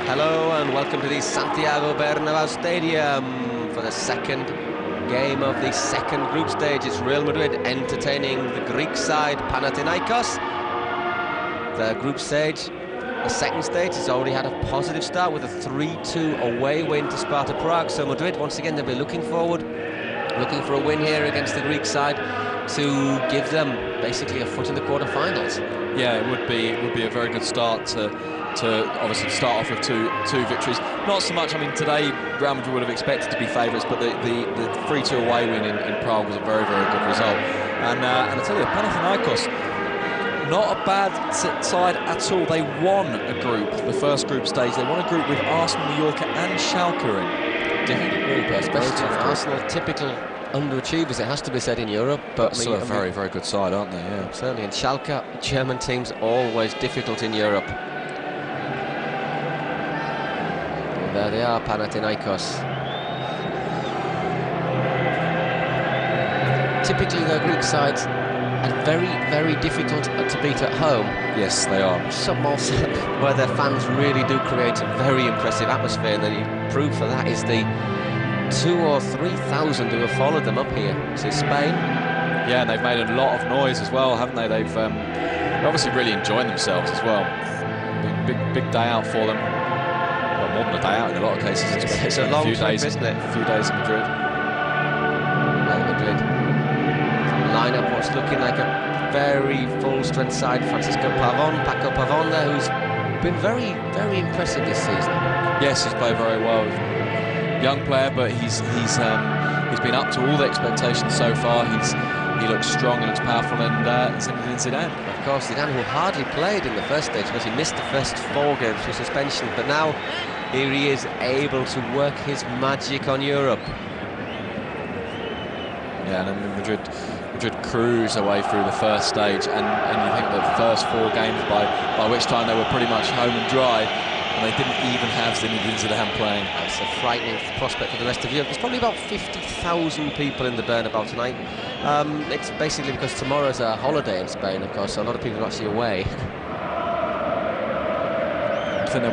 Hello and welcome to the Santiago Bernabéu Stadium for the second game of the second group stage. It's Real Madrid entertaining the Greek side Panathinaikos. The group stage, the second stage, has already had a positive start with a 3-2 away win to Sparta Prague. So Madrid, once again, they'll be looking forward, looking for a win here against the Greek side to give them basically a foot in the quarter-finals. Yeah, it would be a very good start to obviously start off with two victories. Not so much, I mean, today Real Madrid would have expected to be favourites, but the 3-2 away win in Prague was a very, very good result. And I tell you, Panathinaikos, not a bad side at all. They won a group, the first group stage. They won a group with Arsenal, Mallorca and Schalke in. Difficult group, especially for Arsenal, typical underachievers, it has to be said, in Europe. But still a very, very good side, aren't they? Yeah, certainly. And Schalke, German teams, always difficult in Europe. And there they are, Panathinaikos. Typically, the Greek sides are very, very difficult to beat at home. Yes, they are. Some also where their fans really do create a very impressive atmosphere, and the proof for that is the 2,000 or 3,000 who have followed them up here to Spain. Yeah, and they've made a lot of noise as well, haven't they? They've obviously really enjoying themselves as well. Big day out for them. Well, more than a day out in a lot of cases. It's a long trip, isn't it? A few days in Madrid. Madrid. Line up what's looking like a very full-strength side. Francisco Pavón, Paco Pavón there, who's been very, very impressive this season. Yes, he's played very well. Young player, but he's been up to all the expectations so far. He looks strong, he looks powerful, and Zinedine Zidane. Of course, Zidane, who hardly played in the first stage because he missed the first 4 games for suspension, but now here he is able to work his magic on Europe. Yeah, and then Madrid cruised away through the first stage, and you think the first 4 games, by which time they were pretty much home and dry, and they didn't even have Zinedine Zidane playing. That's a frightening prospect for the rest of Europe. There's probably about 50,000 people in the Bernabéu tonight. It's basically because tomorrow's a holiday in Spain, of course, so a lot of people are actually away. I think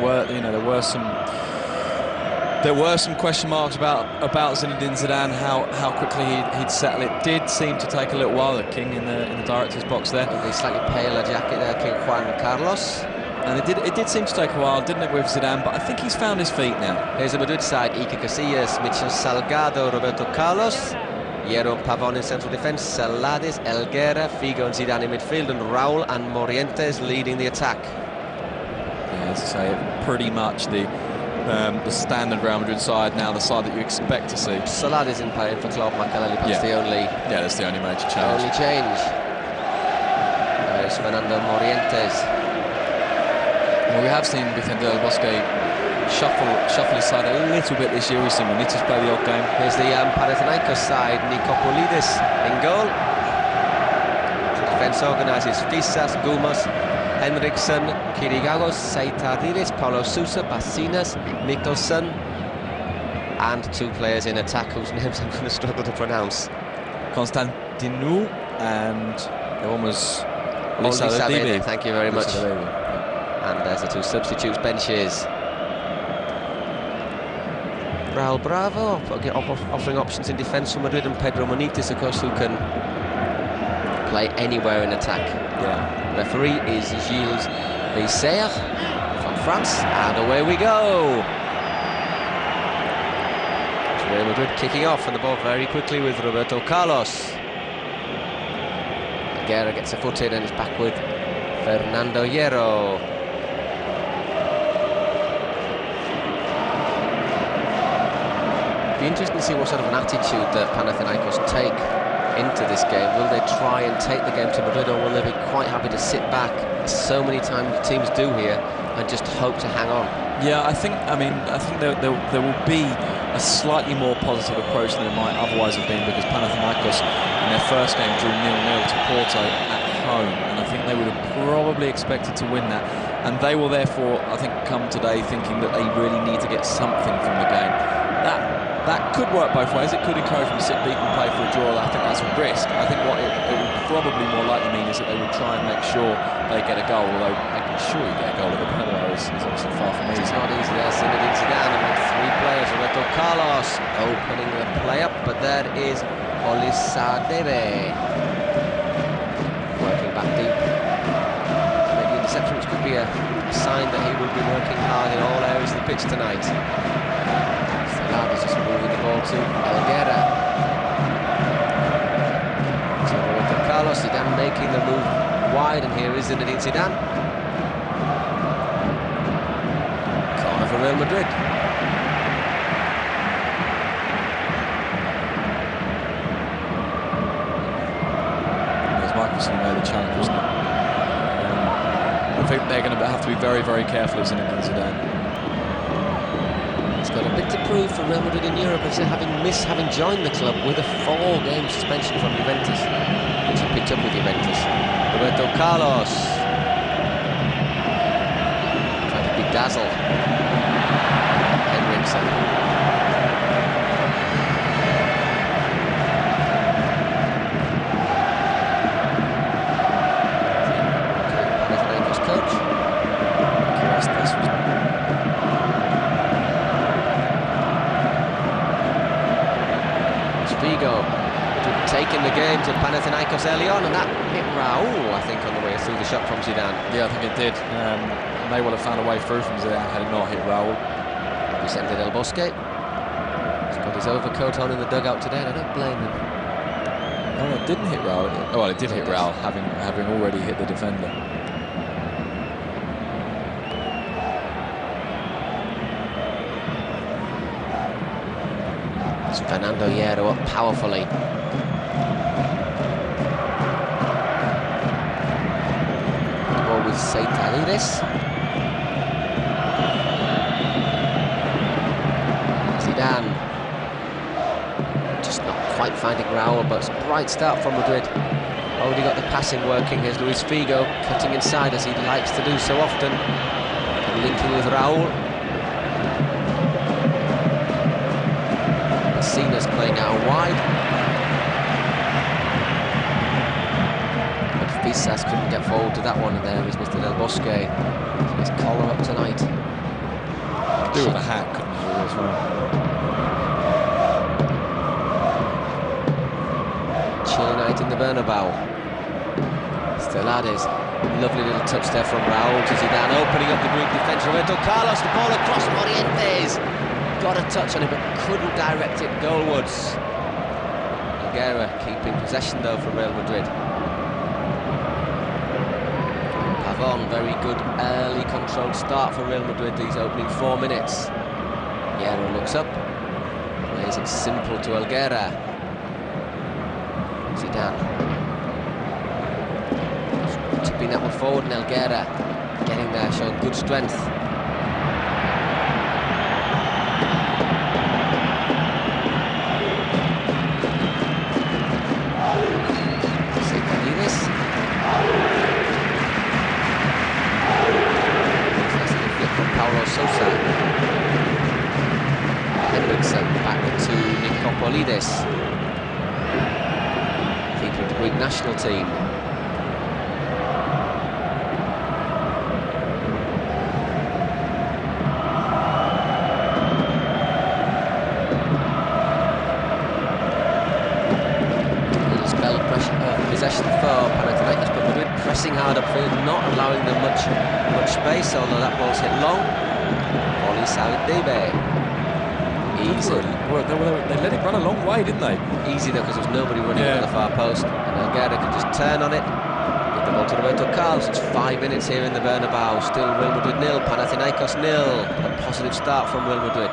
there were some question marks about Zinedine Zidane, how quickly he'd settle. It did seem to take a little while. The king in the director's box there, the slightly paler jacket there, King Juan Carlos. And it did seem to take a while, didn't it, with Zidane? But I think he's found his feet now. Here's the Madrid side: Iker Casillas, Michel Salgado, Roberto Carlos, Jeroen Pavón in central defence, Celades, Elguera, Figo and Zidane in midfield, and Raúl and Morientes leading the attack. Yeah, as I say, pretty much the standard Real Madrid side now, the side that you expect to see. Celades in playing for Klopp, Makaleli, that's the only major change. There's Fernando Morientes. Well, we have seen Vicente Del Bosque shuffle his side a little bit this year. We've seen Benitez play the odd game. Here's the Panathinaikos side, Nikopolidis in goal. The defence organises Fisas, Gumos, Henriksson, Kirigagos, Seitadiris, Paulo Sousa, Basinas, Mikkelsen, and 2 players in attack whose names I'm going to struggle to pronounce. Constantinou and the one was Lisa. Thank you very much. And there's the 2 substitutes benches. Raúl Bravo offering options in defence for Madrid, and Pedro Monitis, of course, who can play anywhere in attack. Yeah. Referee is Gilles Veyssier from France, and away we go. It's Real Madrid kicking off, and the ball very quickly with Roberto Carlos. Guerra gets a foot in and is back with Fernando Hierro. It'll be interesting to see what sort of an attitude that Panathinaikos take into this game. Will they try and take the game to Madrid, or will they be quite happy to sit back, as so many times teams do here, and just hope to hang on? Yeah, I think there will be a slightly more positive approach than it might otherwise have been, because Panathinaikos in their first game drew 0-0 to Porto at home, and I think they would have probably expected to win that, and they will therefore, I think, come today thinking that they really need to get something from the game. That could work both ways. It could encourage them to sit deep and play for a draw. I think that's a risk. I think what it will probably more likely mean is that they would try and make sure they get a goal, although making sure you get a goal at the Bernabeu is obviously far from easy. It's not easy there. Zinedine Zidane with 3 players. Roberto Carlos opening the play up, but there is Olisadebe working back deep. Maybe interception, which could be a sign that he will be working hard in all areas of the pitch tonight. Is just moving the ball to Elguera. So Roberto Carlos, Zidane making the move wide, and here is Zinedine Zidane. Corner for Real Madrid. There's Michelson who made the challenge, wasn't it? I think they're going to have to be very, very careful of Zinedine Zidane. Got a bit to prove for Real Madrid in Europe, as having joined the club with a 4-game suspension from Juventus, which he picked up with Juventus. Roberto Carlos trying to bedazzle Henriksen. Panathinaikos coach. Vigo taking the game to Panathinaikos early on, and that hit Raul, I think, on the way through the shot from Zidane. Yeah, I think it did. May well have found a way through from Zidane had it not hit Raul. Vicente Del Bosque. He's got his overcoat on in the dugout today, and I don't blame him. No, it didn't hit Raul. Oh, well, it did hit Raul, having already hit the defender. Fernando Hierro up powerfully. The ball with Seitalides. Zidane just not quite finding Raul, but it's a bright start from Madrid. Already got the passing working. Here's Luis Figo cutting inside, as he likes to do so often, and linking with Raul. Cena's playing out wide, but Veyssier couldn't get forward to that one, and there is Mr. Del Bosque. His collar up tonight. Do with a hat, couldn't you, as well? Chilly night in the Bernabeu. Stellades, lovely little touch there from Raul to Zidane, opening up the Greek defence. Roberto Carlos, the ball across Morientes. Got a touch on it, but couldn't direct it goalwards. Elguera keeping possession though for Real Madrid. Pavon, very good early controlled start for Real Madrid these opening 4 minutes. Hierro looks up, plays it simple to Elguera. Zidane tipping that one forward, and Elguera getting there, showing good strength. Sosa. Henriksen back to Nikopolidis, keeper of the Greek national team. A little spell of possession for Panathinaikos, but Madrid pressing hard upfield, not allowing them much space, although that ball's hit long. Olisadebe. Easy. They let it run a long way, didn't they? Easy though, because there was nobody running at the far post. And Elguera could just turn on it. Get the ball to Roberto Carlos. It's 5 minutes here in the Bernabeu. Still Real Madrid 0, Panathinaikos 0. A positive start from Real Madrid.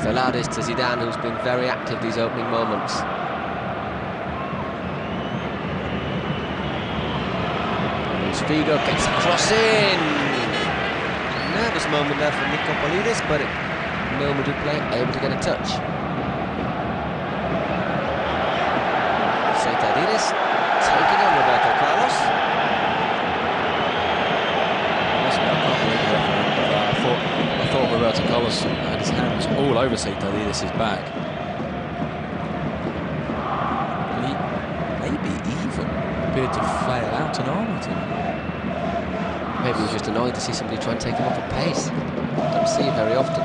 Stellades to Zidane, who's been very active these opening moments. Figo gets a cross in. Nervous moment there from Nikopolidis, but no Madrid player able to get a touch. Seitalides taking on Roberto Carlos. I thought Roberto Carlos had his hands all over Seitalides' back. Maybe appeared to flail out an arm at him. Maybe he was just annoyed to see somebody try and take him off at pace. Don't see it very often.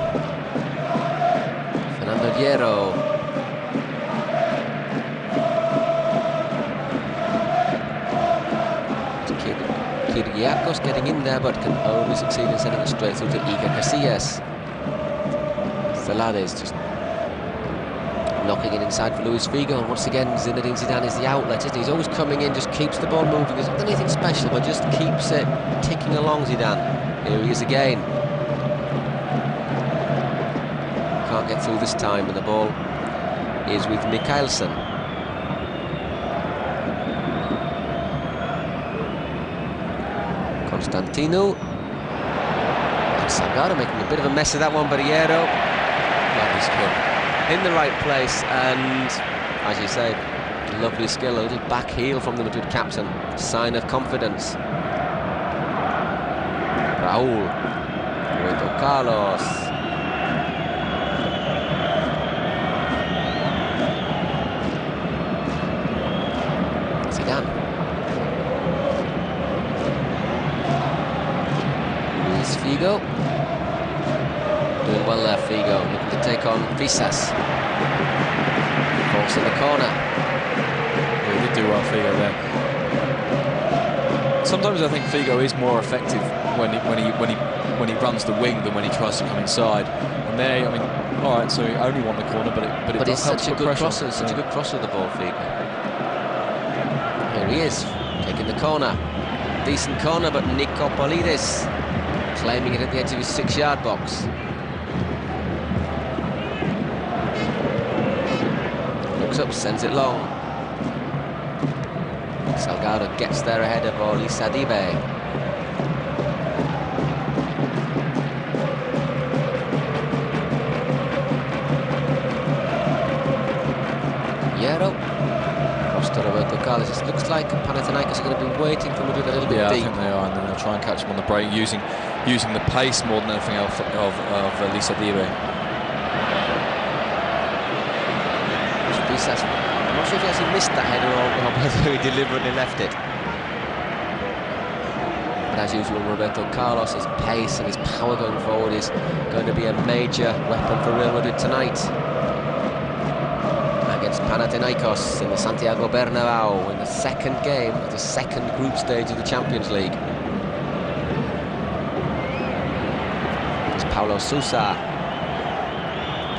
Fernando Hierro. Kyrgiakos getting in there, but can only succeed in sending it straight through to Iker Casillas. Celades just knocking it inside for Luis Figo, and once again Zinedine Zidane is the outlet, isn't he? He's always coming in, just keeps the ball moving. There's not anything special, but just keeps it ticking along, Zidane. Here he is again. Can't get through this time, and the ball is with Mikkelsen. Constantino. And Salgado making a bit of a mess of that one, but Hierro, lovely skill in the right place, and as you say, lovely skill. A little back heel from the Madrid captain, sign of confidence. Raúl, Roberto Carlos. Zidane. Luis Figo. Doing well there, Figo, looking to take on Veyssier. Force in the corner. Yeah, he did do well, Figo, there. Sometimes I think Figo is more effective when he runs the wing than when he tries to come inside. And there, I mean, all right, so he only won the corner, but it he's such a good crosser. Such a good crosser of the ball, Figo. Here he is, taking the corner. Decent corner, but Nicopolidis claiming it at the edge of his 6-yard box. Looks up, sends it long. Salgado gets there ahead of Olisadibe. Hierro. Cross to Roberto Carlos. It looks like Panathinaikos are going to be waiting for Madrid a little bit deep. I think they are, and then they'll try and catch him on the break using the pace more than anything else of Olisadibe. I'm not sure if he actually missed that header or whether he deliberately left it. But as usual, Roberto Carlos' pace and his power going forward is going to be a major weapon for Real Madrid tonight against Panathinaikos in the Santiago Bernabéu in the second game of the second group stage of the Champions League. It's Paulo Sousa.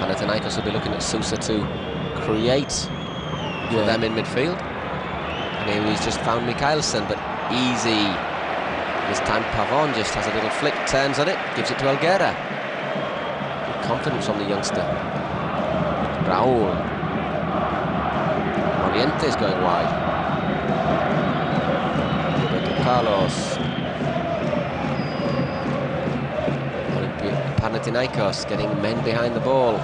Panathinaikos will be looking at Sousa to create for them in midfield, and here he's just found Mikkelsen, but easy. This time Pavon just has a little flick, turns on it, gives it to Helguera. Good confidence from the youngster. Raúl. Morientes going wide. Roberto Carlos. Panathinaikos getting men behind the ball,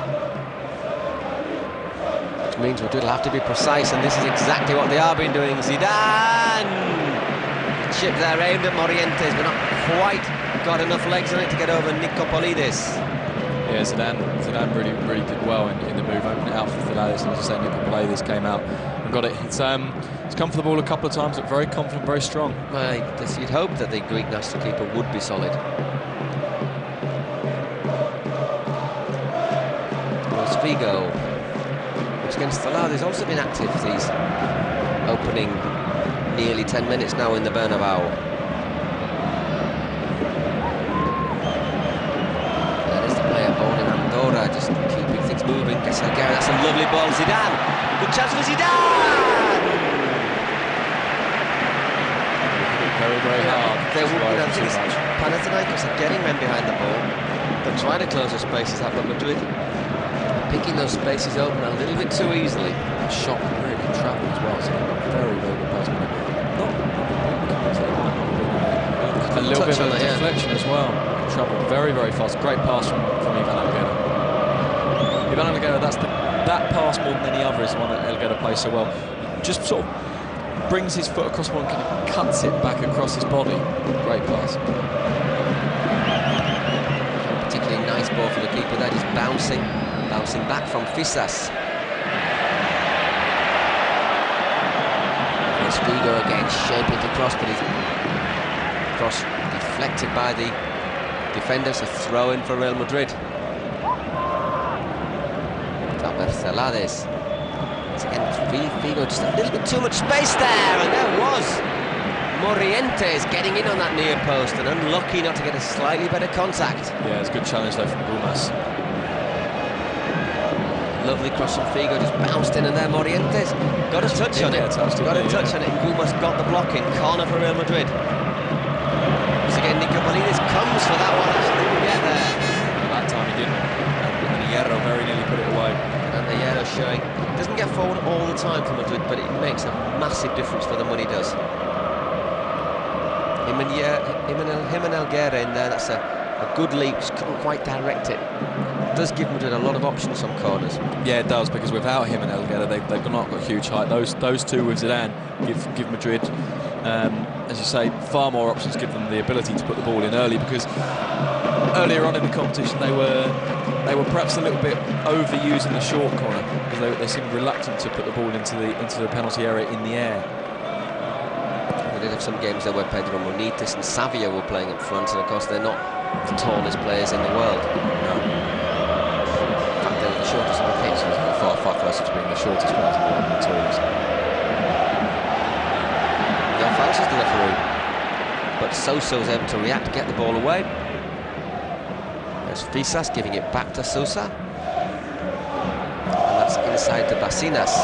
means Madrid will have to be precise, and this is exactly what they are been doing. Zidane! Chip there aimed at Morientes, but not quite got enough legs on it to get over Nicopolidis. Yeah, Zidane really did well in the move, opening it out for Celades, and as I say, Nicopolidis came out and got it. It's come for the ball a couple of times, but very confident, very strong. Well, you'd hope that the Greek national keeper would be solid. Luis Figo. Against Celades, also been active these opening nearly 10 minutes now in the Bernabéu. There is the player born in Andorra, just keeping things moving. Gets Helguera, that's a lovely ball. Zidane, good chance for Zidane. Very hard. They would, Panathinaikos are getting men behind the ball. They're trying to close the spaces up, but Madrid picking those spaces open a little bit too easily. The shot really travelling as well, so very good pass. A little bit of a deflection as well. Travelled very fast. Great pass from Ivan Helguera. Ivan Helguera, that pass more than any other is the one that Helguera plays so well. Just sort of brings his foot across the ball and kind of cuts it back across his body. Great pass. Particularly nice ball for the keeper there, just bouncing back from Veyssier. It's Figo again, shaping the cross, but his cross deflected by the defenders. A throw-in for Real Madrid. Celades. Again, Figo, just a little bit too much space there, and there was Morientes getting in on that near post and unlucky not to get a slightly better contact. Yeah, it's a good challenge though from Gumas. Lovely cross from Figo, just bounced in, and there Morientes got a touch on it. Got a touch on it. Gumas got the block in. Corner for Real Madrid. Once again, Nico Polides comes for that one. Actually didn't get there. That time he didn't. And Hierro very nearly put it away. And the Hierro showing, doesn't get forward all the time for Madrid, but it makes a massive difference for them when he does. Him and Elguera in there, that's a good leap, just couldn't quite direct it. Does give Madrid a lot of options on corners. Yeah, it does, because without him and Elguera, they've not got huge height. Those two with Zidane give Madrid, as you say, far more options, give them the ability to put the ball in early, because earlier on in the competition they were perhaps a little bit overusing the short corner, because they seemed reluctant to put the ball into the penalty area in the air. They did have some games there where Pedro Muniz and Savio were playing up front, and of course they're not the tallest players in the world. No. In fact, they were the shortest in the pitch. Far closer to being the shortest players in the world than the tallest. The offense is the referee, but Sosa's able to react, get the ball away. There's Fisas giving it back to Sosa, and that's inside to Basinas.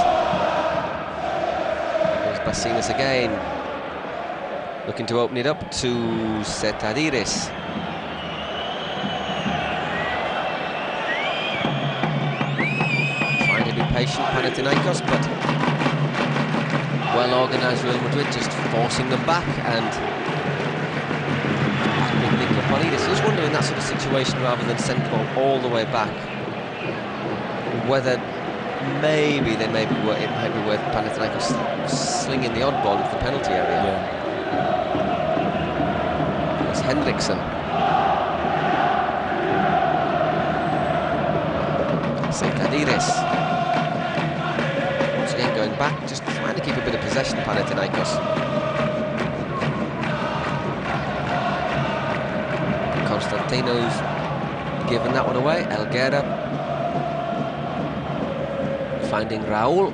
There's Basinas again, looking to open it up to Setadiris. Trying to be patient, Panathinaikos, but well-organised Real Madrid just forcing them back, and Polides just wonder in that sort of situation, rather than send the ball all the way back, whether maybe it might be worth Panathinaikos slinging the odd ball into the penalty area. Yeah. It's Henriksson. Setadiris. Once again going back, just trying to keep a bit of possession, Panathinaikos. Constantino's given that one away. Elguera finding Raul,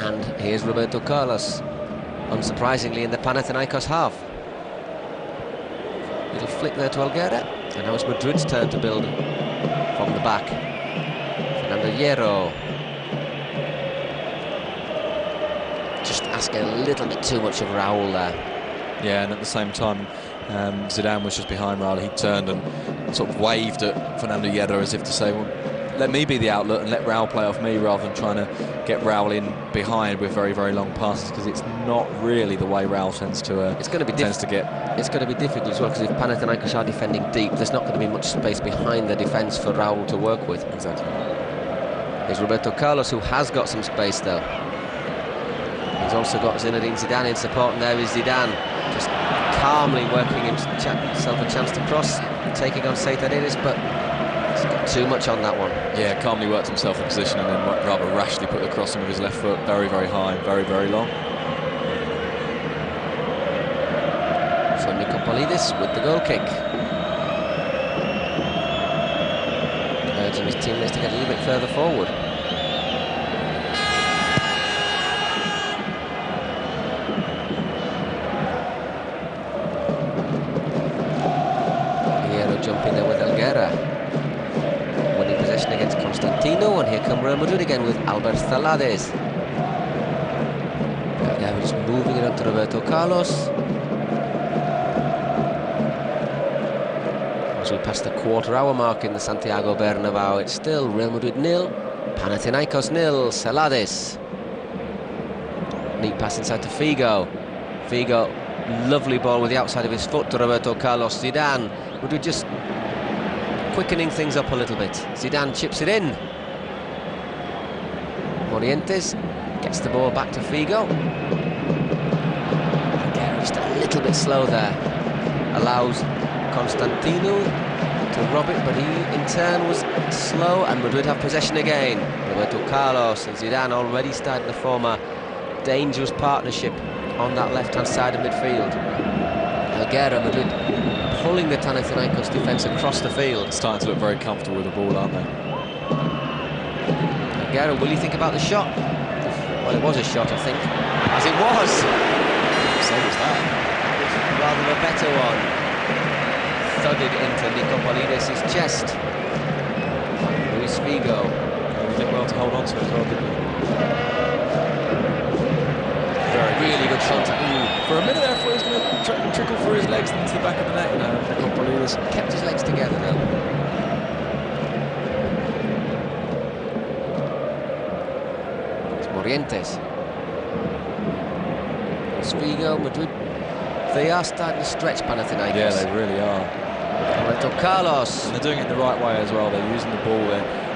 and here's Roberto Carlos, unsurprisingly in the Panathinaikos half. Little flick there to Elguera, and now it's Madrid's turn to build from the back. Fernando Hierro just asking a little bit too much of Raul there. Yeah, and at the same time, Zidane was just behind Raul. He turned and sort of waved at Fernando Hierro as if to say, well, let me be the outlet and let Raul play off me, rather than trying to get Raul in behind with very, very long passes, because it's not really the way Raul tends to get. It's going to be difficult as well, because if Panathinaikos are defending deep, there's not going to be much space behind the defence for Raul to work with. Exactly. Here's Roberto Carlos, who has got some space though. He's also got Zinedine Zidane in support, and there is Zidane just calmly working himself a chance to cross, taking on Setadiris, but he's got too much on that one. Yeah, calmly worked himself in position and then rather rashly put the cross in with his left foot, very, very high, very, very long. So Nico Polides with the goal kick, urging his teammates to get a little bit further forward. Jumping there with Elguera, winning possession against Constantino, and here come Real Madrid again with Albert Celades. Elguera just moving it up to Roberto Carlos. As we pass the quarter-hour mark in the Santiago Bernabéu, it's still Real Madrid 0, Panathinaikos 0. Celades. Neat pass inside to Figo. Figo, lovely ball with the outside of his foot to Roberto Carlos. Zidane. Madrid just quickening things up a little bit. Zidane chips it in. Morientes gets the ball back to Figo. Again, just a little bit slow there. Allows Constantino to rob it, but he in turn was slow, and Madrid have possession again. Roberto Carlos and Zidane already starting to form a dangerous partnership on that left-hand side of midfield. Helguera, Madrid pulling the Panathinaikos defence across the field. Starting to look very comfortable with the ball, aren't they? Helguera, will you think about the shot? Well, it was a shot, I think. As it was! So was that. Rather a better one. Thudded into Nicopolidis' chest. Luis Figo. He did well to hold on to it as well, didn't he? Really good contact. For a minute there, I thought he was going to trickle through his legs into the back of the net. Nicopolidis Kept his legs together though. It's Morientes. Figo, Madrid. They are starting to stretch Panathinaikos. Yeah, they really are. Roberto Carlos. And they're doing it the right way as well. They're using the ball.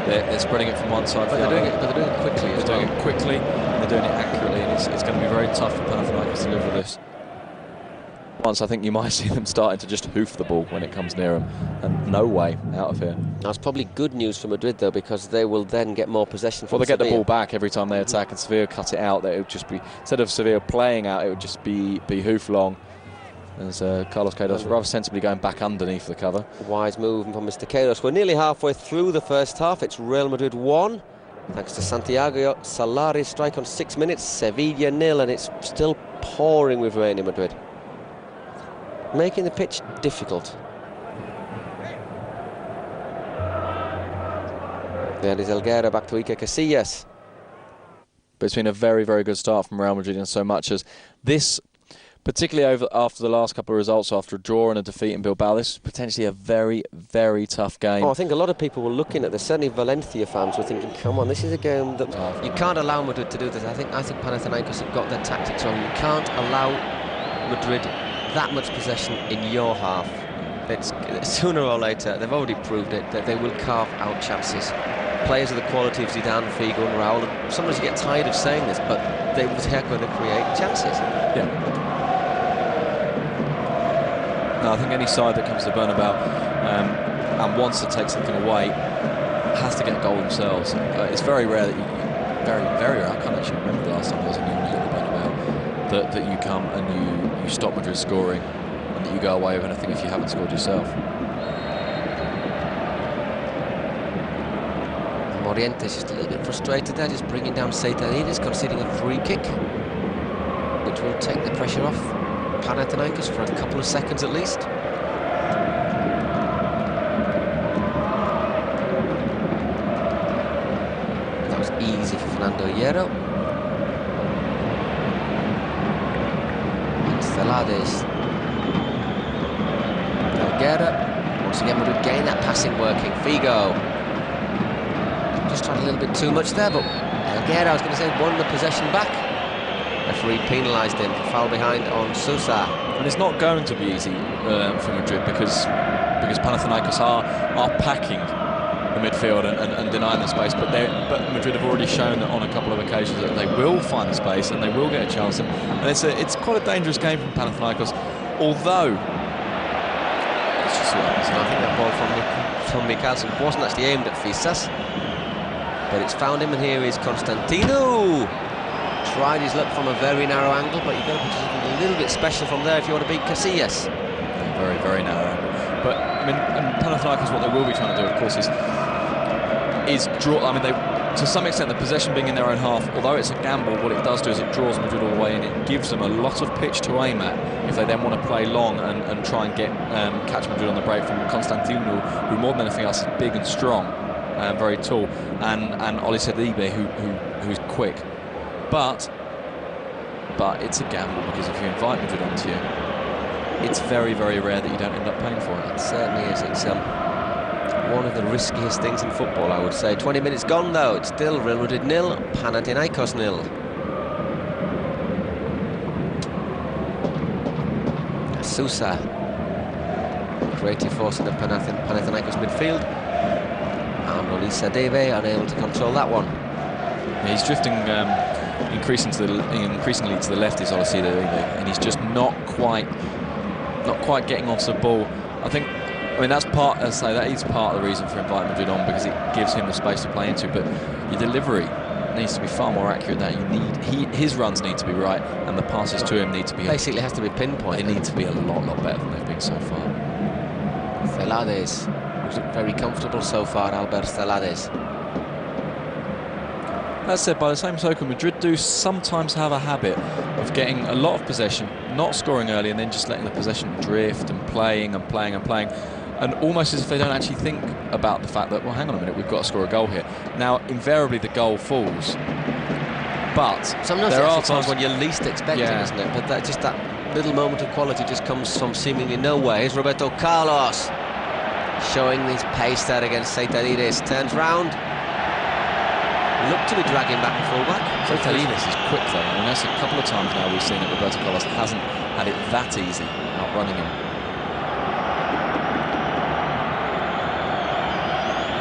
They're spreading it from one side to the other. But they're doing it quickly as well. They're doing it quickly. And they're doing it accurately. And it's going to be very tough for Panathinaikos to deliver this. Once I think you might see them starting to just hoof the ball when it comes near them, and no way out of here. That's probably good news for Madrid though, because they will then get more possession from Well, they get Sevilla. the ball back every time they attack, and Sevilla cut it out. That it would just be, instead of Sevilla playing out, it would just be hoof long. As Carlos Queiroz rather sensibly going back underneath the cover. Wise move from Mr. Queiroz. We're nearly halfway through the first half. It's Real Madrid 1, thanks to Santiago Solari's strike on 6 minutes. Sevilla 0, and it's still pouring with rain in Madrid, making the pitch difficult. There is Helguera back to Iker Casillas. But it's been a very, very good start from Real Madrid, in so much as this, particularly after the last couple of results, after a draw and a defeat in Bilbao, this is potentially a very, very tough game. Oh, I think a lot of people were looking at this. Certainly Valencia fans were thinking, come on, this is a game that you can't allow Madrid to do this. I think Panathinaikos have got their tactics wrong. You can't allow Madrid that much possession in your half. It's sooner or later, they've already proved it, that they will carve out chances. Players of the quality of Zidane, Figo and Raul, and sometimes you get tired of saying this, but they're going to create chances. Yeah. No, I think any side that comes to Bernabeu and wants to take something away has to get a goal themselves. It's very rare that very rare, I can't actually remember the last time there was a nil-nil at the Bernabeu, that you come and you stop Madrid scoring, and that you go away with anything if you haven't scored yourself. Morientes just a little bit frustrated there, just bringing down Seitalides, conceding a free kick, which will take the pressure off Panathinaikos for a couple of seconds at least. That was easy for Fernando Hierro. And Celades. Helguera. Once again, Madrid gain that passing working. Figo. Just tried a little bit too much there, but Helguera, I was going to say, won the possession back. Referee penalised him for foul behind on Sousa. And it's not going to be easy for Madrid because Panathinaikos are packing the midfield and denying the space, but Madrid have already shown that on a couple of occasions that they will find the space and they will get a chance, and it's quite a dangerous game from Panathinaikos, although let's just see what happens. I think that ball from Mikkelsen wasn't actually aimed at Fisas, but it's found him, and here is Constantino. Tried his luck from a very narrow angle, but you've got to put something a little bit special from there if you want to beat Casillas. Very, very narrow angle. But I mean, and Panathinaikos, what they will be trying to do, of course, is draw. I mean, to some extent, the possession being in their own half, although it's a gamble, what it does do is it draws Madrid all the way in. It gives them a lot of pitch to aim at if they then want to play long and try and catch Madrid on the break from Constantino, who more than anything else is big and strong, very tall, and Oli Sedibe, who's quick. But it's a gamble, because if you invite Madrid onto you, it's very, very rare that you don't end up paying for it. It certainly is. It's one of the riskiest things in football, I would say. 20 minutes gone though. It's still Real Madrid 0, Panathinaikos 0. Sousa, creative force in the Panathinaikos midfield, and Oli Sedibe unable to control that one. Yeah, he's drifting increasingly to the left, is Olasida, and he's just not quite getting onto the ball. I mean that's part, that is part of the reason for inviting Madrid on, because it gives him the space to play into. But your delivery needs to be far more accurate than that. His runs need to be right, and the passes to him need to be... Basically, it has to be pinpoint. They need to be a lot better than they've been so far. Celades, who's looked very comfortable so far, Albert Celades. That said, by the same token, Madrid do sometimes have a habit of getting a lot of possession, not scoring early, and then just letting the possession drift and playing, and almost as if they don't actually think about the fact that, well, hang on a minute, we've got to score a goal here. Now, invariably, the goal falls, but sometimes there are times when you're least expecting, isn't it? But just that little moment of quality just comes from seemingly nowhere. Here's Roberto Carlos showing his pace there against Seitarides. Turns round. Looked to be dragging back the fullback. Seitarides is quick though. I mean, that's a couple of times now we've seen that Roberto Carlos hasn't had it that easy outrunning him.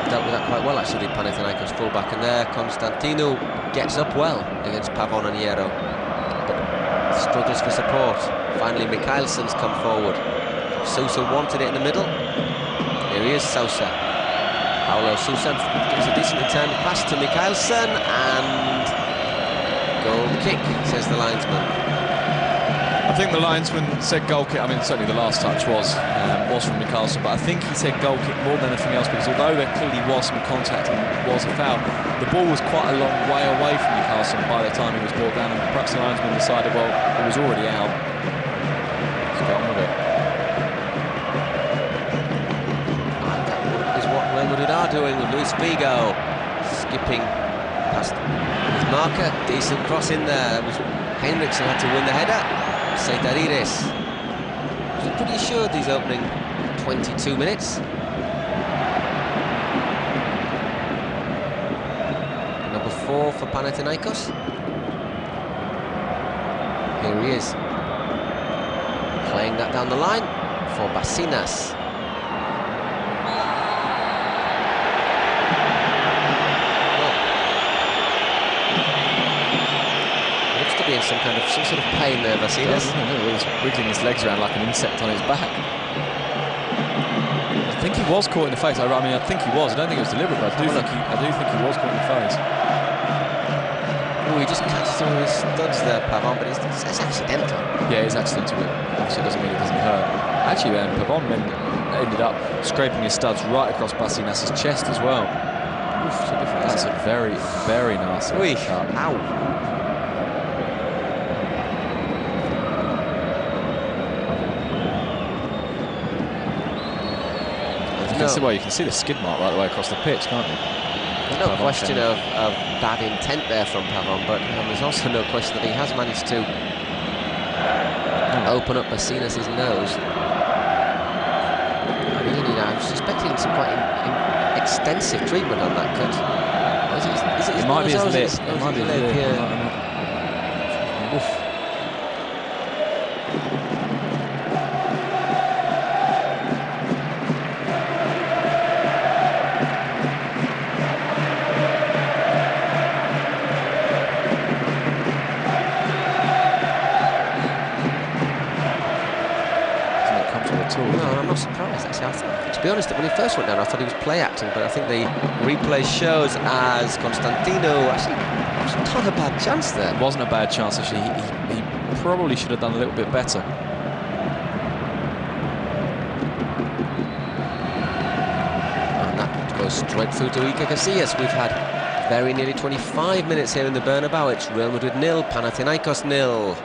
Dealt with that quite well actually, the Panathinaikos fullback, and there Constantino gets up well against Pavon and Hierro, but struggles for support. Finally Mikhailsson's come forward. Sousa wanted it in the middle. Here he is, Sousa. Paulo Sousa gives a decent return pass to Mikhailsson, and goal kick, says the linesman. I think the linesman said goal kick. I mean, certainly the last touch was from Mikhailsson, but I think he said goal kick more than anything else, because although there clearly was some contact and was a foul, the ball was quite a long way away from Mikhailsson by the time he was brought down, and perhaps the linesman decided, well, it was already out. Let's get on with it. That is what Real Madrid are doing with Luis Figo skipping past his marker. Decent cross in there. That was Henriksen had to win the header. Seitarides was pretty assured these opening 22 minutes. Number 4 for Panathinaikos. Here he is, playing that down the line for Bassinas. In some sort of pain there, Bassinas. He's wiggling his legs around like an insect on his back. I think he was caught in the face. I mean, I think he was. I don't think it was deliberate, but I do think he was caught in the face. Oh, he just cuts through his studs there, Pavon, but it's accidental. Yeah, it's accidental. Obviously, it doesn't mean it doesn't hurt. Actually, Pavon ended up scraping his studs right across Bassinas' chest as well. Oof, that's a very, very nasty cut. Ow. Well, you can see the skid mark right the way across the pitch, can't you? There's no question of bad intent there from Pavon, but there's also no question that he has managed to open up Bassinas' nose. I was suspecting some quite extensive treatment on that cut. It might be his lip. It might be his lip. Oof. No, I'm not surprised actually. To be honest, when he first went down, I thought he was play acting, but I think the replay shows as Constantino actually was not a bad chance there. It wasn't a bad chance actually. He probably should have done a little bit better. And that goes straight through to Iker Casillas. We've had very nearly 25 minutes here in the Bernabeu. It's Real Madrid 0, Panathinaikos 0.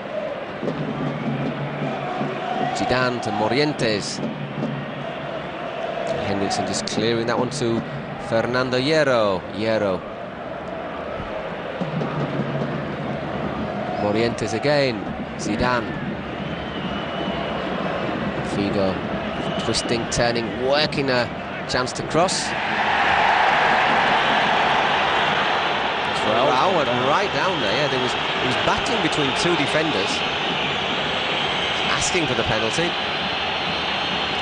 Zidane to Morientes. Henriksen just clearing that one to Fernando Hierro. Morientes again. Zidane. Figo twisting, turning, working a chance to cross. Raul went right down there. Yeah, he was battling between two defenders, asking for the penalty,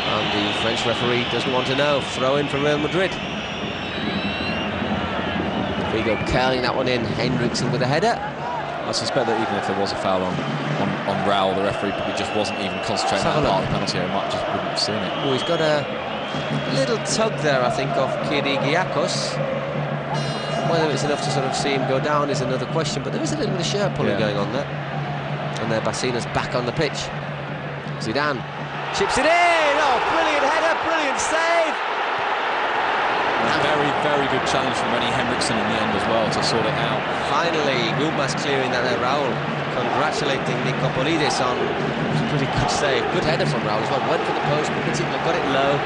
and the French referee doesn't want to know. Throw in for Real Madrid. Figo curling that one in. Henriksen with a header. I suspect that even if there was a foul on Raul, the referee probably just wasn't even concentrating on the part of the penalty area. He might just wouldn't have seen it. Oh, he's got a little tug there, I think, off Kirigiakos. Whether it's enough to sort of see him go down is another question, but there is a little bit of shirt pulling going on there. And there, Bassina's back on the pitch. Zidane chips it in! Oh, brilliant header, brilliant save! A very, very good challenge from Rennie Henriksen in the end as well to sort it out. Finally, Gulmas clearing that there, Raul congratulating Nikopolidis on a pretty good save. Good header from Raul as well, went for the post, but got it low.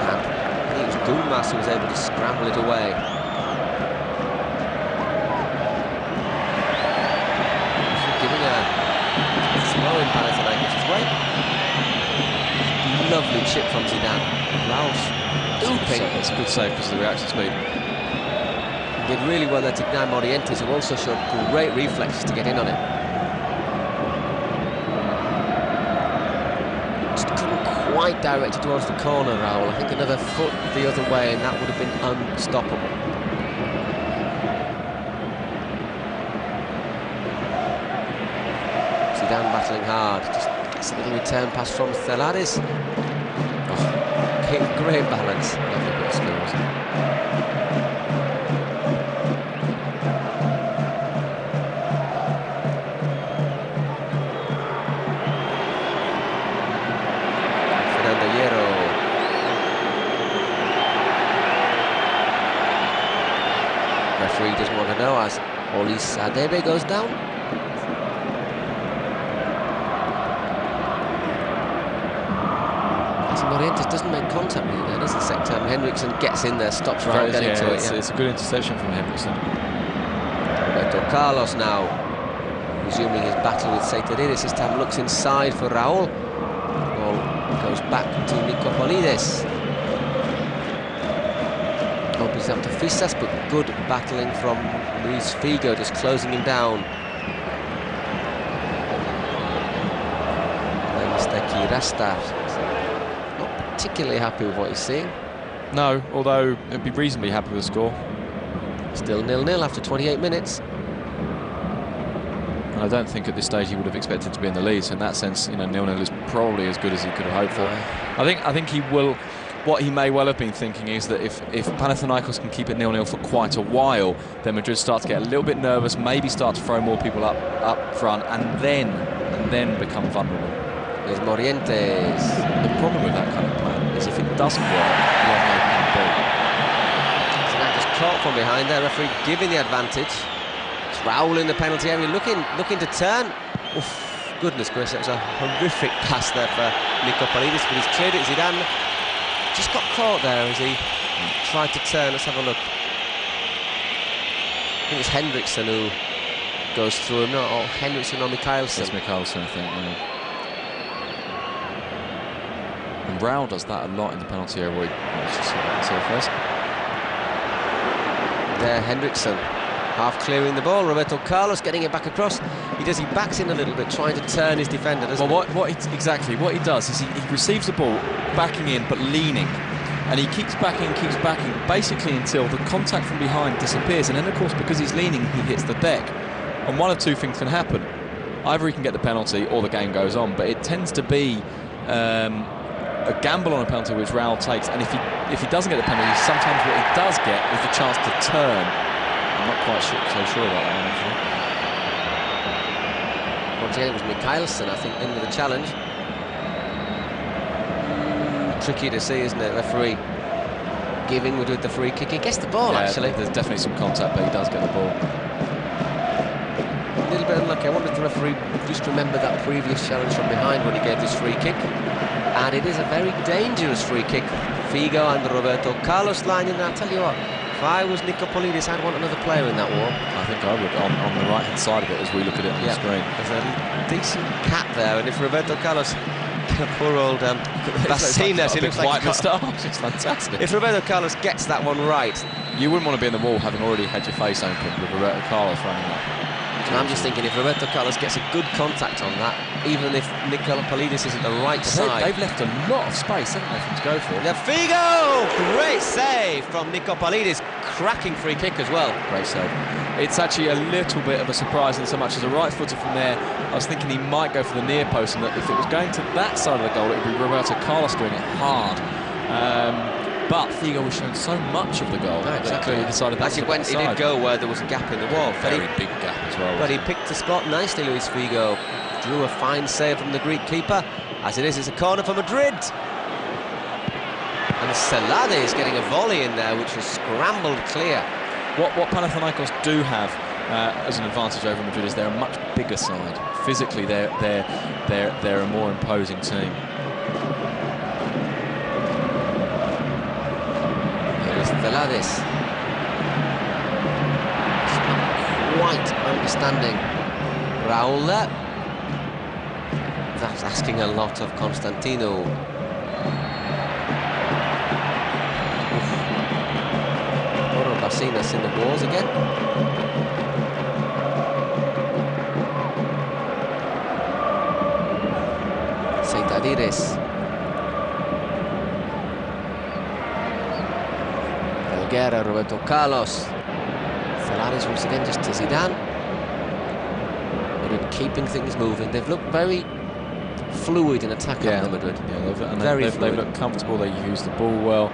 And I think it was Gulmas who was able to scramble it away. Giving a throw in Panathinaikos as well. Lovely chip from Zidane. Raul stooping. It's a good save because of the reaction speed. He did really well there to Gnan Morientes, who also showed great reflexes to get in on it. Just couldn't quite direct it towards the corner, Raul. I think another foot the other way and that would have been unstoppable. Zidane battling hard. Just gets a little return pass from Thelaris. Great balance. Lovely bit of skill, wasn't it? Fernando Hierro. Referee doesn't want to know as Olis Adebe goes down. Morientes doesn't make contact with it there, does the second time. Henriksen gets in there, stops Raul getting to it. It's a good interception from Henriksen. Roberto Carlos now resuming his battle with Seitarides. This time looks inside for Raul. Ball goes back to Nikopolidis. Opens up to Fisas, but good battling from Luis Figo, just closing him down. Then Mr. Kirasta. Particularly happy with what he's seeing. No, although he'd be reasonably happy with the score. Still 0-0 after 28 minutes. And I don't think at this stage he would have expected to be in the lead. So in that sense, you know, 0-0 is probably as good as he could have hoped for. I think he will. What he may well have been thinking is that if Panathinaikos can keep it 0-0 for quite a while, then Madrid start to get a little bit nervous, maybe start to throw more people up front, and then become vulnerable. There's Morientes. The problem with that kind of plan is if it doesn't work, you have no plan B. So that just caught from behind there. Referee giving the advantage. It's Raul in the penalty area, looking to turn. Oof, goodness gracious, that was a horrific pass there for Nikopolidis, but he's cleared it. Zidane just got caught there as he tried to turn. Let's have a look. I think it's Henriksen who goes through him, or Henriksen or Mikhailsen. It's Mikhailsen, I think, yeah. And Raul does that a lot in the penalty area. Let's just see that first. There, Henriksen half clearing the ball. Roberto Carlos getting it back across. He backs in a little bit, trying to turn his defender, doesn't he? What he does is he receives the ball, backing in but leaning, and he keeps backing, basically until the contact from behind disappears. And then, of course, because he's leaning, he hits the deck. And one of two things can happen: either he can get the penalty, or the game goes on. But it tends to be a gamble on a penalty which Raul takes, and if he doesn't get the penalty, sometimes what he does get is the chance to turn. I'm not quite so sure about that one, actually. Once again, it was Mikhailsen, I think, in with the challenge. Tricky to see, isn't it? Referee giving with the free kick. He gets the ball, actually. There's definitely some contact, but he does get the ball. A little bit unlucky. I wonder if the referee just remembered that previous challenge from behind when he gave this free kick. And it is a very dangerous free kick. Figo and Roberto Carlos lining. And I'll tell you what, if I was Nikopolidis, I'd want another player in that war. I think I would, on the right-hand side of it as we look at it on the screen. There's a decent cap there, and if Roberto Carlos, poor old Bassina, he looks like moustache. It's fantastic. If Roberto Carlos gets that one right, you wouldn't want to be in the wall having already had your face open with Roberto Carlos running up. And I'm just thinking, if Roberto Carlos gets a good contact on that, even if Nikopolidis isn't the right side... They've left a lot of space, haven't they, for him to go for? The Figo! Great save from Nikopolidis. Cracking free kick as well. Great save. It's actually a little bit of a surprise in so much as a right footer from there. I was thinking he might go for the near post, and that if it was going to that side of the goal, it would be Roberto Carlos doing it hard. But Figo was shown so much of the goal. No, exactly. He decided that's Actually, when he did go where there was a gap in the wall. Very big gap as well. But he picked the spot nicely, Luis Figo. Drew a fine save from the Greek keeper. As it is, it's a corner for Madrid. And Celade is getting a volley in there, which was scrambled clear. What Panathinaikos do have as an advantage over Madrid is they're a much bigger side. Physically, they're a more imposing team. There's Celades. Quite understanding Raul there. That's asking a lot of Constantino. Veyssier in the walls again. Seitadires. Elguera, Roberto Carlos. Celades once again just to Zidane. Madrid keeping things moving. They've looked very fluid in attack, haven't they, Madrid? Yeah, they've looked comfortable. They use the ball well.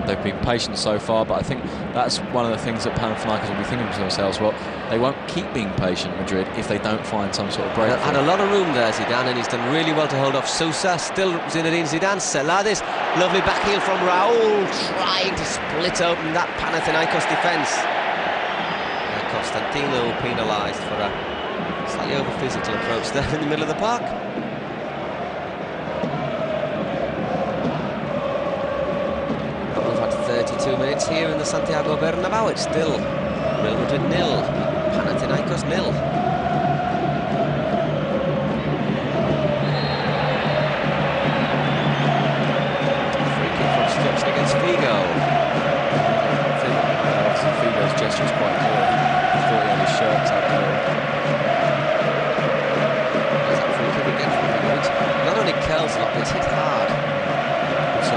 They've been patient so far, but I think that's one of the things that Panathinaikos will be thinking to themselves. Well, they won't keep being patient, Madrid, if they don't find some sort of breakthrough. Had a lot of room there, Zidane, and he's done really well to hold off Sousa. Still Zinedine Zidane. Celades, lovely backheel from Raul, trying to split open that Panathinaikos defence. Constantino penalised for a slightly over-physical approach there in the middle of the park. And we've had 32 minutes here in the Santiago Bernabéu. It's still Real Madrid 0, Panathinaikos 0. Free kick from Stretch against Figo. Figo's gesture was quite clear. He thought he had his shirt tucked in. There's that free kick again from Figo. Not only curls a lot, but it's hit hard. So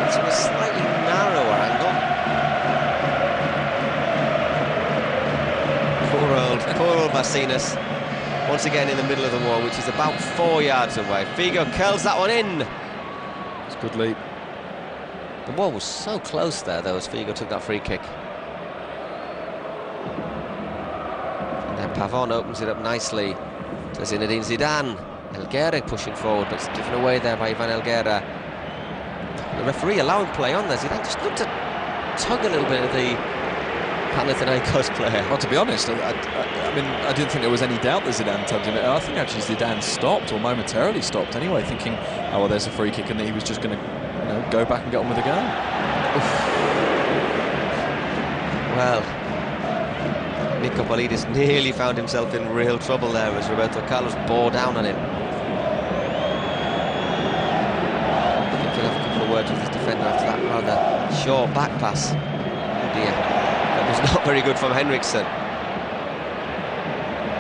it's on a slightly narrower angle. Poor old Veyssier. Once again in the middle of the wall, which is about 4 yards away. Figo curls that one in. it's a good leap. The wall was so close there, though, as Figo took that free kick. And then Pavon opens it up nicely to Zinedine Zidane. Elguera pushing forward, but it's given away there by Ivan Elguera. The referee allowing play on there. Zidane just looked to tug a little bit of the Panathinaikos player. Well, to be honest, I mean, I didn't think there was any doubt that Zidane tugged him. I think actually Zidane stopped, or momentarily stopped anyway, thinking, oh, well, there's a free kick, and that he was just going to go back and get on with the game. Well, Nico Politis nearly found himself in real trouble there as Roberto Carlos bore down on him. I think he'll have a couple of words with his defender after that rather short back pass. Oh dear, that was not very good from Henriksen.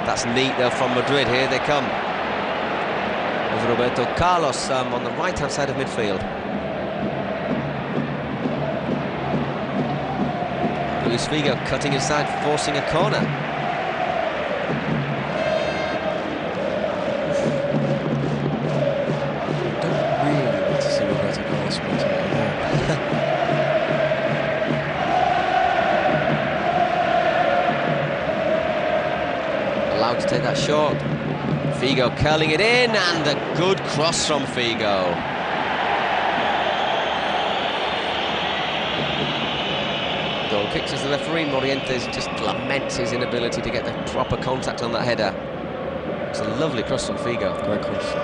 That's neat though from Madrid. Here they come with Roberto Carlos on the right-hand side of midfield. Luis Figo cutting inside, forcing a corner. Don't really want to see Roberto Carlos sprinting out there. Allowed to take that short. Figo curling it in, and a good cross from Figo. Goal kicks as the referee Morientes just laments his inability to get the proper contact on that header. It's a lovely cross from Figo. Great cross.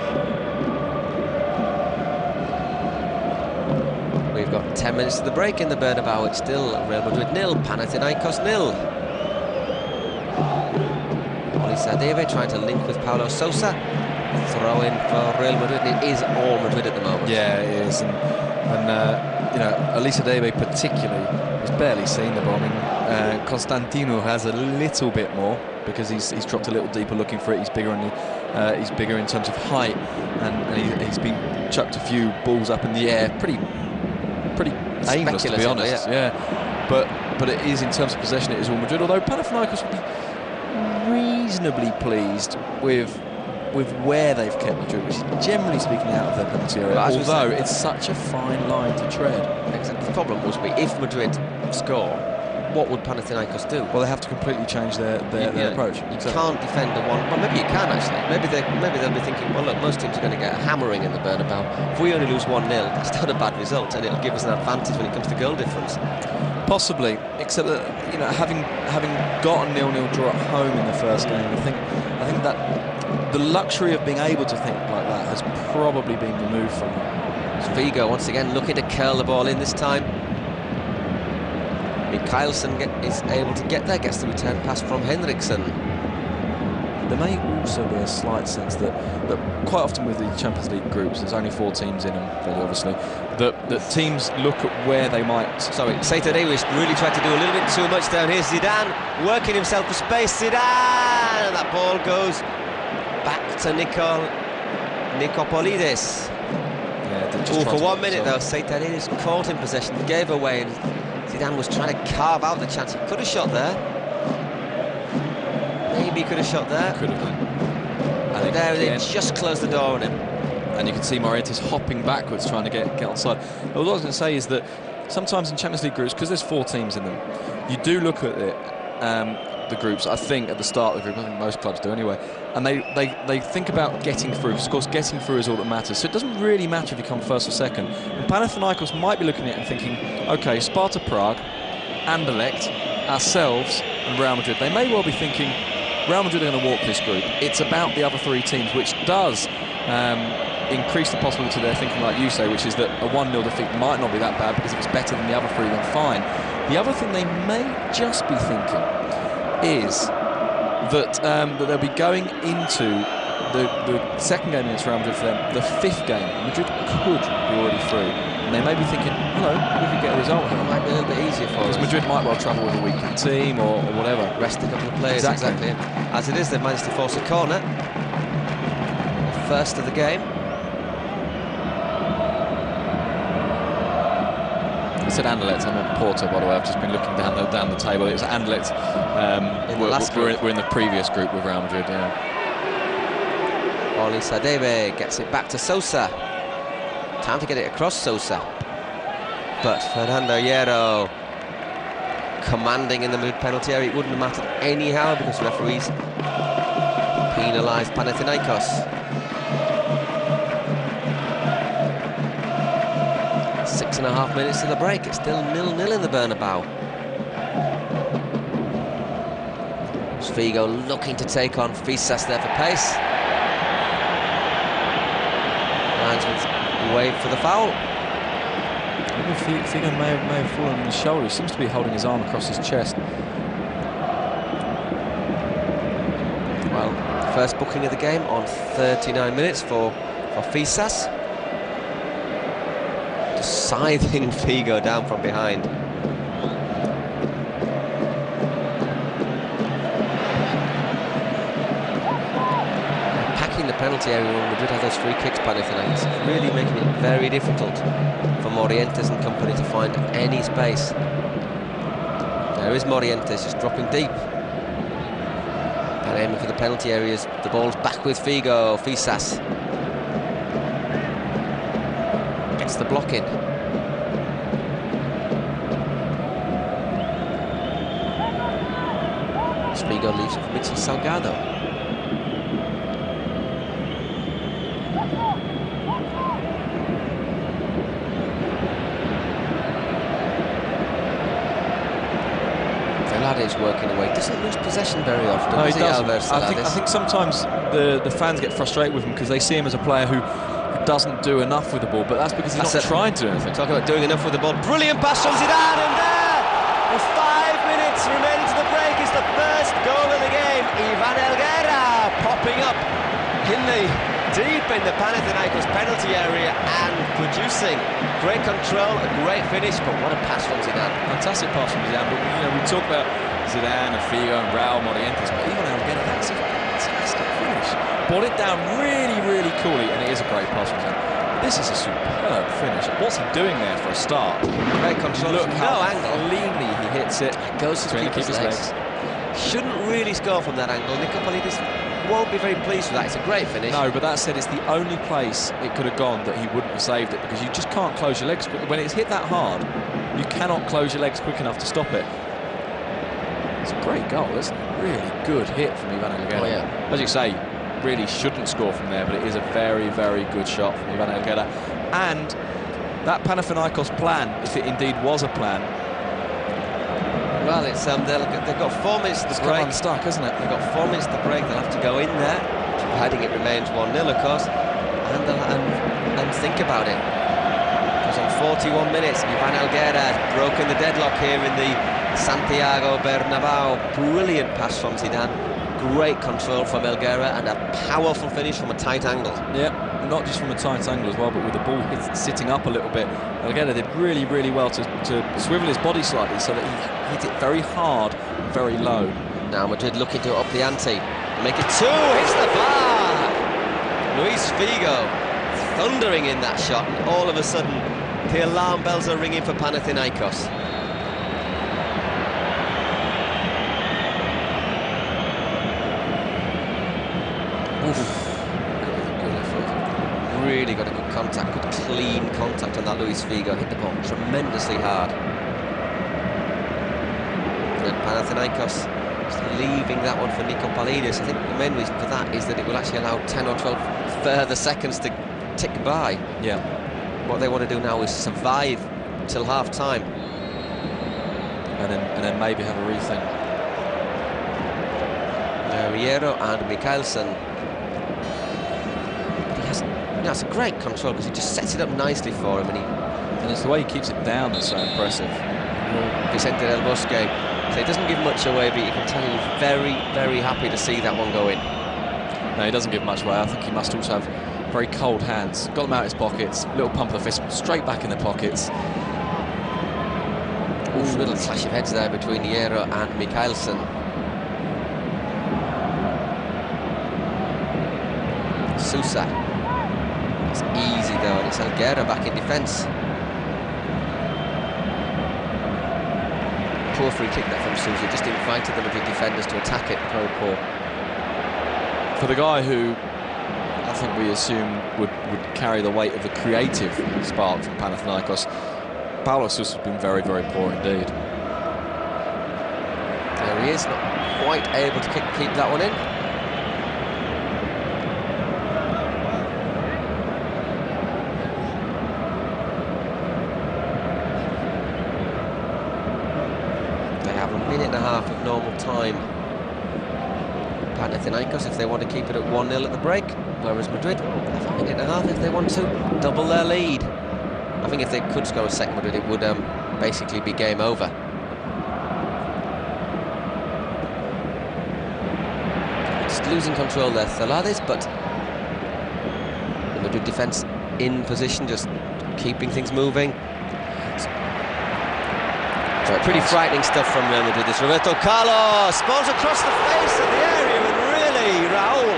We've got 10 minutes to the break in the Bernabéu. It's still Real Madrid 0, Panathinaikos 0. Sadeve trying to link with Paulo Sousa. Throw in for Real Madrid. It is all Madrid at the moment. Yeah, it is, and you know, Sadeve particularly has barely seen the ball. I mean, Constantino has a little bit more because he's dropped a little deeper looking for it. He's bigger he's bigger in terms of height, and he's been chucked a few balls up in the air, pretty aimless, to be honest. Yeah. But it is, in terms of possession, it is all Madrid. Although Panathinaikos will be reasonably pleased with with where they've kept Madrid, which is generally speaking out of their penalty area, although it's such a fine line to tread. Exactly. The problem would be if Madrid score, what would Panathinaikos do? Well, they have to completely change their approach. You can't defend the one. Well, maybe you can actually. Maybe they'll be thinking, well, look, most teams are going to get a hammering in the Bernabeu. If we only lose 1-0, that's not a bad result, and it'll give us an advantage when it comes to goal difference. Possibly, except that having got a 0-0 draw at home in the first game, I think that the luxury of being able to think like that has probably been removed from them. So Vigo once again looking to curl the ball in this time. Mikhailsen is able to get there, gets the return pass from Henriksen. There may also be a slight sense that quite often with the Champions League groups, there's only 4 teams in them, fairly obviously, that teams look at where they might... Sorry, Seita Davis really tried to do a little bit too much down here. Zidane working himself for space. Zidane! And that ball goes back to Nikopolidis. Yeah, for 1 minute though, Seita Davis caught in possession, gave away, and Zidane was trying to carve out the chance. He could have shot there. Maybe he could have shot there. Could have done. And there they just closed the door on him. And you can see Morientes hopping backwards trying to get onside. What I was going to say is that sometimes in Champions League groups, because there's 4 teams in them, you do look at it, the groups, I think, at the start of the group, I think most clubs do anyway, and they think about getting through. Of course, getting through is all that matters. So it doesn't really matter if you come first or second. And Panathinaikos might be looking at it and thinking, OK, Sparta Prague, Anderlecht, ourselves and Real Madrid. They may well be thinking, Real Madrid are going to walk this group. It's about the other 3 teams, which does increase the possibility they're thinking like you say, which is that a 1-0 defeat might not be that bad, because if it's better than the other 3, then fine. The other thing they may just be thinking is that they'll be going into the second game against Real Madrid for them, the 5th game. Madrid could be already through, and they may be thinking, hello, we could get a result here. It might be a little bit easier for us. Because Madrid might well travel with a weakened team or whatever. Rest a couple of players, exactly. As it is, they've managed to force a corner. First of the game. I said Anderlecht, I meant Porto, by the way. I've just been looking down the table. It was Anderlecht. We're in the previous group with Real Madrid, yeah. Oli Sadebe gets it back to Sosa. Time to get it across Sosa. But Fernando Hierro commanding in the Madrid penalty area. It wouldn't have mattered anyhow because referees penalised Panathinaikos. 6.5 minutes to the break. It's still 0-0 in the Bernabeu. Figo looking to take on Veyssier there for pace. Linesman's waved for the foul. Figo may have fallen on his shoulder. He seems to be holding his arm across his chest. Well, first booking of the game on 39 minutes for Veyssier. Just scything Figo down from behind. Packing the penalty area when Madrid has those free kicks, Panathinaikos. It's really making it very difficult for Morientes and company to find any space. There is Morientes just dropping deep. And aiming for the penalty areas. The ball's back with Figo. Veyssier gets the block in. Figo leaves it for Mitchell Salgado. Is working away. Doesn't lose possession very often. No, he doesn't. I think sometimes the fans get frustrated with him because they see him as a player who doesn't do enough with the ball, but that's because he's not trying to do anything. Talk about doing enough with the ball. Brilliant pass from Zidane, and there, with 5 minutes remaining to the break, is the first goal of the game. Ivan Elguera popping up deep in the Panathinaikos penalty area and producing great control, a great finish, but what a pass from Zidane. Fantastic pass from Zidane, but we talk about Zidane and Figo and Raul Morientes, but even Elguera, that's a fantastic finish. Brought it down really, really coolly, and it is a great pass from Zidane. This is a superb finish. What's he doing there for a start? Great control. Look how cleanly he hits it. It goes to the keeper's legs. Shouldn't really score from that angle. Nicopolidis won't be very pleased with that. It's a great finish. No, but that said, it's the only place it could have gone that he wouldn't have saved it, because you just can't close your legs quick. When it's hit that hard, you cannot close your legs quick enough to stop it. It's a great goal. It's a really good hit from Ivan Elguera. Oh, yeah. As you say, really shouldn't score from there, but it is a very, very good shot from Ivan Elguera. And that Panathinaikos plan, if it indeed was a plan, well, it's they've got 4 minutes to break. Unstuck, isn't it? They've got 4 minutes to break. They'll have to go in there, providing it remains 1-0, of course, and think about it. Because on 41 minutes, Ivan Elguera has broken the deadlock here in the Santiago Bernabéu. Brilliant pass from Zidane. Great control from Elguera, and a powerful finish from a tight angle. Yeah, not just from a tight angle as well, but with the ball sitting up a little bit. Elguera did really, really well to swivel his body slightly so that he hit it very hard, very low. Now Madrid looking to up the ante. Make it 2, hits the bar! Luis Figo thundering in that shot, and all of a sudden the alarm bells are ringing for Panathinaikos. Really got a good contact, good clean contact on that Luis Figo. Hit the ball tremendously hard. And Panathinaikos just leaving that one for Nicopolidis. I think the main reason for that is that it will actually allow 10 or 12 further seconds to tick by. Yeah. What they want to do now is survive till half-time. And then maybe have a rethink. Riero and Mikkelsen. That's a great control, because he just sets it up nicely for him, and it's the way he keeps it down that's so impressive. Vicente Del Bosque, so he doesn't give much away, but you can tell he's very, very happy to see that one go in. No, he doesn't give much away. I think he must also have very cold hands. Got them out of his pockets, little pump of the fist, straight back in the pockets. Oof, little clash of heads there between Riero and Mikkelsen. Sousa. It's easy though, and it's Elguera back in defence. Poor free kick there from Sousa, just invited the Madrid defenders to attack it. Very poor. For the guy who I think we assume would carry the weight of the creative spark from Panathinaikos, Paulo Sousa has been very, very poor indeed. There he is, not quite able to keep that one in. Of normal time. Panathinaikos, if they want to keep it at 1-0 at the break, whereas Madrid have a minute and a half if they want to double their lead. I think if they could score a second Madrid, it would basically be game over. Just losing control there, Thalades, but the Madrid defence in position, just keeping things moving. Pretty frightening stuff from Real Madrid. This Roberto Carlos balls across the face of the area, and really Raul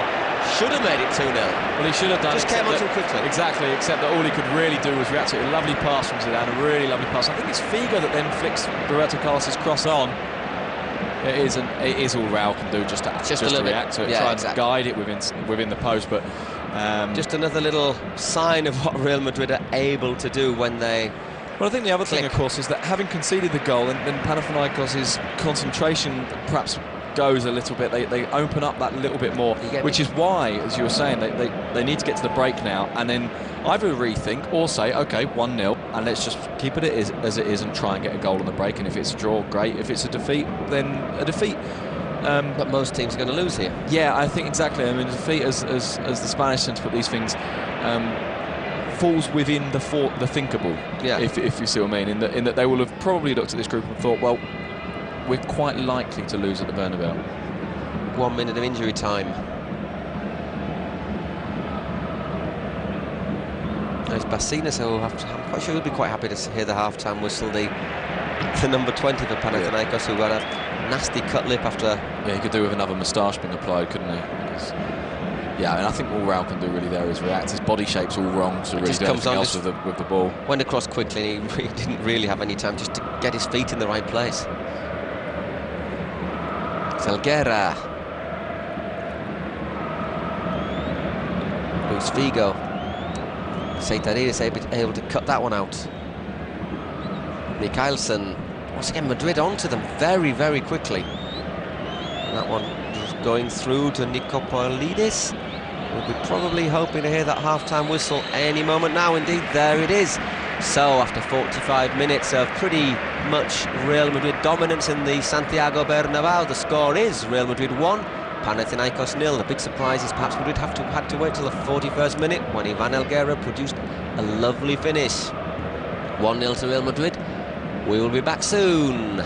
should have made it 2-0. Well, he should have done. Just came on too quickly. Exactly, except that all he could really do was react to a lovely pass from Zidane, a really lovely pass. I think it's Figo that then flicks Roberto Carlos's cross on. It is all Raul can do, just to react to it, try and guide it within the post. But just another little sign of what Real Madrid are able to do when they. Well, I think the other thing, of course, is that having conceded the goal, and then Panathinaikos' concentration perhaps goes a little bit. They open up that little bit more, which is why, as you were saying, they need to get to the break now, and then either rethink or say, OK, 1-0, and let's just keep it as it is and try and get a goal on the break. And if it's a draw, great. If it's a defeat, then a defeat. But most teams are going to lose here. Yeah, I think exactly. I mean, defeat, as the Spanish tend to put these things, falls within the thinkable, if you see what I mean, in that they will have probably looked at this group and thought, well, we're quite likely to lose at the Bernabéu. 1 minute of injury time. There's Bassinas, who I'm quite sure he'll be quite happy to hear the half-time whistle. The number 20 for Panathinaikos, who got a nasty cut lip after. Yeah, he could do with another moustache being applied, couldn't he? Yeah, and I think all Raul can do really there is react. His body shape's all wrong, so really do anything else with the ball. Went across quickly, and he didn't really have any time just to get his feet in the right place. Felguera. Luis Figo. Seitarides able to cut that one out. Mikhailsen. Once again, Madrid onto them very, very quickly. And that one just going through to Nikopolidis. We'll be probably hoping to hear that half-time whistle any moment now. Indeed, there it is. So, after 45 minutes of pretty much Real Madrid dominance in the Santiago Bernabéu, the score is Real Madrid 1, Panathinaikos 0. The big surprise is perhaps Madrid had to wait till the 41st minute when Ivan Helguera produced a lovely finish. 1-0 to Real Madrid. We will be back soon.